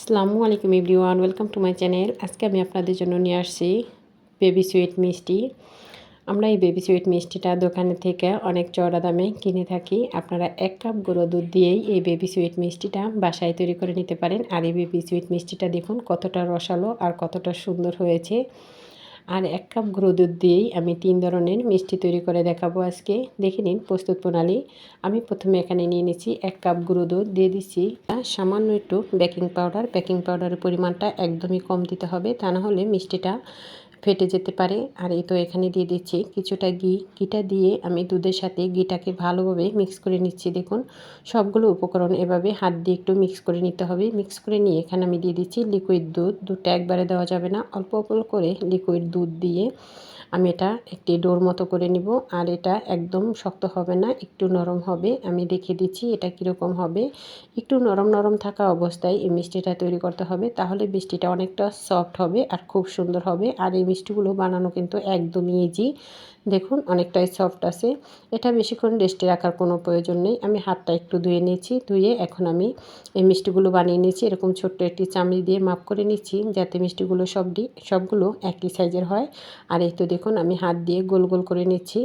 আসসালামু আলাইকুম everyone, welcome to my channel. আজকে আমি আপনাদের জন্য নিয়ে আসছি বেবি সুইট মিষ্টি। আমরা এই বেবি সুইট মিষ্টিটা দোকানে থেকে অনেক চড়া দামে কিনে থাকি। আপনারা 1 কাপ গুঁড়ো দুধ দিয়েই এই বেবি সুইট মিষ্টিটা বাসায় তৈরি করে নিতে পারেন। আর এই বেবি সুইট মিষ্টিটা দেখুন কতটা রসালো আর কতটা সুন্দর হয়েছে। আর 1 কাপ গুঁড়ো দুধ দিয়েই আমি 3 ধরনের মিষ্টি তৈরি করে দেখাবো আজকে। দেখে নিন প্রস্তুত প্রণালী। আমি প্রথমে এখানে নিয়ে নিচ্ছি 1 কাপ গুঁড়ো দুধ, দিয়ে দিচ্ছি সামান্য একটু বেকিং পাউডার। বেকিং পাউডারের পরিমাণটা একদমই কম দিতে হবে, তা না হলে মিষ্টিটা ফেটে যেতে পারে। আর এই তো এখানে দিয়ে দিচ্ছি কিছুটা ঘিটা দিয়ে আমি দুধের সাথে ঘিটাকে ভালোভাবে মিক্স করে নিচ্ছি। দেখুন সবগুলো উপকরণ এভাবে হাত দিয়ে একটু মিক্স করে নিতে হবে। মিক্স করে নিয়ে এখানে আমি দিয়ে দিচ্ছি লিকুইড দুধ। দুধটা একবারে দেওয়া যাবে না, অল্প অল্প করে লিকুইড দুধ দিয়ে আমি এটা একটি ডোর মতো করে নিব। আর এটা একদম শক্ত হবে না, একটু নরম হবে। আমি দেখিয়ে দিচ্ছি এটা কীরকম হবে। একটু নরম নরম থাকা অবস্থায় এই মিষ্টিটা তৈরি করতে হবে, তাহলে মিষ্টিটা অনেকটা সফট হবে আর খুব সুন্দর হবে। আর এই মিষ্টিগুলো বানানো কিন্তু একদমই ইজি। দেখুন অনেকটাই সফট আছে। এটা বেশিক্ষণ রেস্টে রাখার কোনো প্রয়োজন নেই। আমি হাতটা একটু ধুয়ে নিয়েছি, ধুয়ে এখন আমি এই মিষ্টিগুলো বানিয়ে নিয়েছি। এরকম ছোট্ট একটি চামচ দিয়ে মাপ করে নিচ্ছি, যাতে মিষ্টিগুলো সবগুলো একই সাইজের হয়। আর এই তো দেখুন আমি হাত দিয়ে গোল গোল করে নিচ্ছি।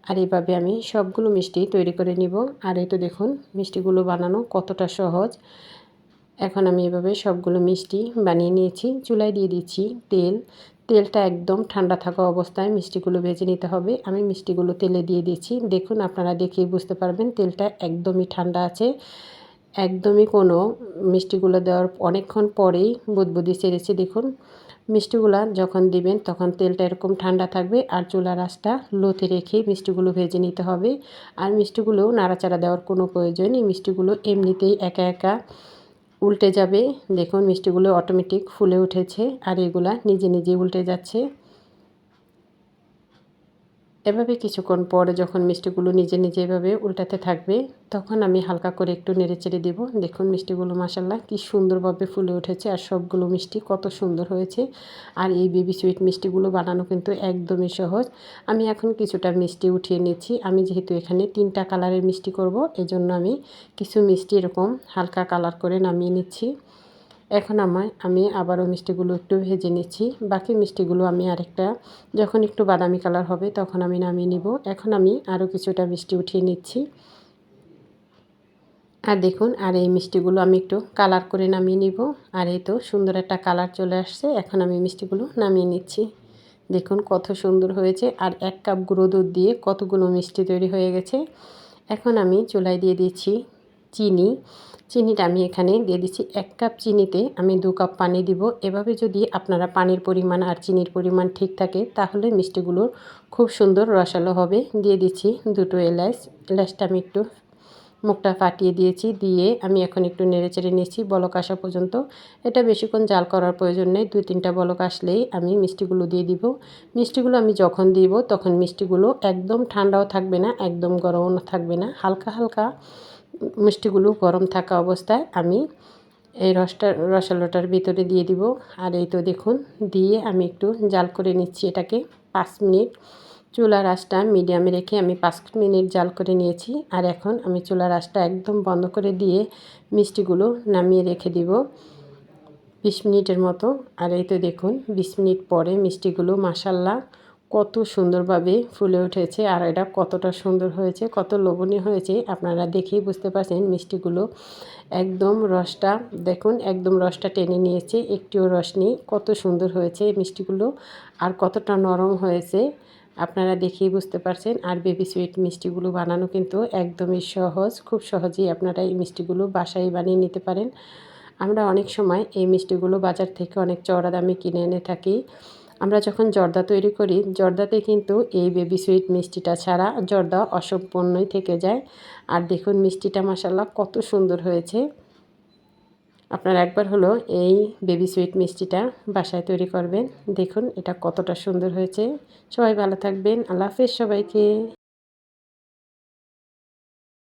আর এইভাবে আমি সবগুলো মিষ্টি তৈরি করে নিব। আর এই তো দেখুন মিষ্টিগুলো বানানো কতটা সহজ। এখন আমি এভাবে সবগুলো মিষ্টি বানিয়ে নিয়েছি। চুলায় দিয়ে দিচ্ছি তেলটা একদম ঠান্ডা থাকা অবস্থায় মিষ্টিগুলো ভেজে নিতে হবে। আমি মিষ্টিগুলো তেলে দিয়ে দিচ্ছি। দেখুন আপনারা দেখেই বুঝতে পারবেন তেলটা একদমই ঠান্ডা আছে। একদমই কোনো মিষ্টিগুলো দেওয়ার অনেকক্ষণ পরেই বুদবুদি ছেড়েছে। দেখুন মিষ্টিগুলো যখন দিবেন তখন তেলটা এরকম ঠান্ডা থাকবে, আর চুলার আঁচটা লোতে রেখে মিষ্টিগুলো ভেজে নিতে হবে। আর মিষ্টিগুলো নাড়াচাড়া দেওয়ার কোনো প্রয়োজন নেই, মিষ্টিগুলো এমনিতেই একা একা উল্টে যাবে। দেখুন মিষ্টিগুলো অটোমেটিক ফুলে উঠেছে আর এগুলা নিজে নিজে উল্টে যাচ্ছে। এভাবে কিছুক্ষণ পরে যখন মিষ্টিগুলো নিজে নিজে এভাবে উল্টাতে থাকবে, তখন আমি হালকা করে একটু নেড়েচেড়ে দেব। দেখুন মিষ্টিগুলো মাশাআল্লাহ কি সুন্দরভাবে ফুলে উঠেছে আর সবগুলো মিষ্টি কত সুন্দর হয়েছে। আর এই বেবি সুইট মিষ্টিগুলো বানানো কিন্তু একদমই সহজ। আমি এখন কিছুটা মিষ্টি উঠিয়ে নিচ্ছি। আমি যেহেতু এখানে 3টা কালারের মিষ্টি করব, এজন্য আমি কিছু মিষ্টি এরকম হালকা কালার করে নামিয়ে নিচ্ছি। এখন আমি আবারও মিষ্টিগুলো একটু ভেজে নিচ্ছি। বাকি মিষ্টিগুলো আমি আরেকটা যখন একটু বাদামি কালার হবে তখন আমি নামিয়ে নিব। এখন আমি আরও কিছুটা মিষ্টি উঠিয়ে নিচ্ছি। আর দেখুন আর এই মিষ্টিগুলো আমি একটু কালার করে নামিয়ে নিব। আর এই তো সুন্দর একটা কালার চলে আসছে। এখন আমি মিষ্টিগুলো নামিয়ে নিচ্ছি। দেখুন কত সুন্দর হয়েছে। আর 1 কাপ গুঁড়ো দুধ দিয়ে কতগুলো মিষ্টি তৈরি হয়ে গেছে। এখন আমি চুলায় দিয়ে দিচ্ছি চিনিটা আমি এখানে দিয়ে দিচ্ছি 1 কাপ চিনিতে আমি 2 কাপ পানি দিব। এভাবে যদি আপনারা পানির পরিমাণ আর চিনির পরিমাণ ঠিক থাকে, তাহলে মিষ্টিগুলো খুব সুন্দর রসালো হবে। দিয়ে দিচ্ছি 2টো এলাচটা আমি একটু মুখটা ফাটিয়ে দিয়েছি। দিয়ে আমি এখন একটু নেড়েচেড়ে নিচ্ছি বলক আসা পর্যন্ত। এটা বেশিক্ষণ জাল করার প্রয়োজন নেই, 2-3টা বলক আসলেই আমি মিষ্টিগুলো দিয়ে দিব। মিষ্টিগুলো আমি যখন দিব তখন মিষ্টিগুলো একদম ঠান্ডাও থাকবে না, একদম গরমও থাকবে না, হালকা হালকা মিষ্টিগুলো গরম থাকা অবস্থায় আমি এই রসালোটার ভিতরে দিয়ে দিব। আর এই তো দেখুন দিয়ে আমি একটু জাল করে নিচ্ছি এটাকে 5 মিনিট। চুলার আঁচটা মিডিয়ামে রেখে আমি 5 মিনিট জাল করে নিয়েছি। আর এখন আমি চুলার আঁচটা একদম বন্ধ করে দিয়ে মিষ্টিগুলো নামিয়ে রেখে দিব 20 মিনিটের মতো। আর এই তো দেখুন 20 মিনিট পরে মিষ্টিগুলো মাশাআল্লাহ কত সুন্দরভাবে ফুলে উঠেছে। আর এটা কতটা সুন্দর হয়েছে, কত লোভনীয় হয়েছে আপনারা দেখেই বুঝতে পারছেন। মিষ্টিগুলো একদম রসটা দেখুন, একদম রসটা টেনে নিয়েছে, একটুও রস নেই। কত সুন্দর হয়েছে মিষ্টিগুলো আর কতটা নরম হয়েছে আপনারা দেখেই বুঝতে পারছেন। আর বেবি সুইট মিষ্টিগুলো বানানো কিন্তু একদমই সহজ। খুব সহজেই আপনারা এই মিষ্টিগুলো বাসায় বানিয়ে নিতে পারেন। আমরা অনেক সময় এই মিষ্টিগুলো বাজার থেকে অনেক চড়া দামে কিনে এনে থাকি। আমরা যখন জর্দা তৈরি করি, জর্দাতে কিন্তু এই বেবি সুইট মিষ্টিটা ছাড়া জর্দা অসম্পূর্ণই থেকে যায়। আর দেখুন মিষ্টিটা মাশাআল্লাহ কত সুন্দর হয়েছে। আপনারা একবার হলো এই বেবি সুইট মিষ্টিটা বাসায় তৈরি করবেন। দেখুন এটা কতটা সুন্দর হয়েছে। সবাই ভালো থাকবেন। আল্লাহ হাফেজ সবাইকে।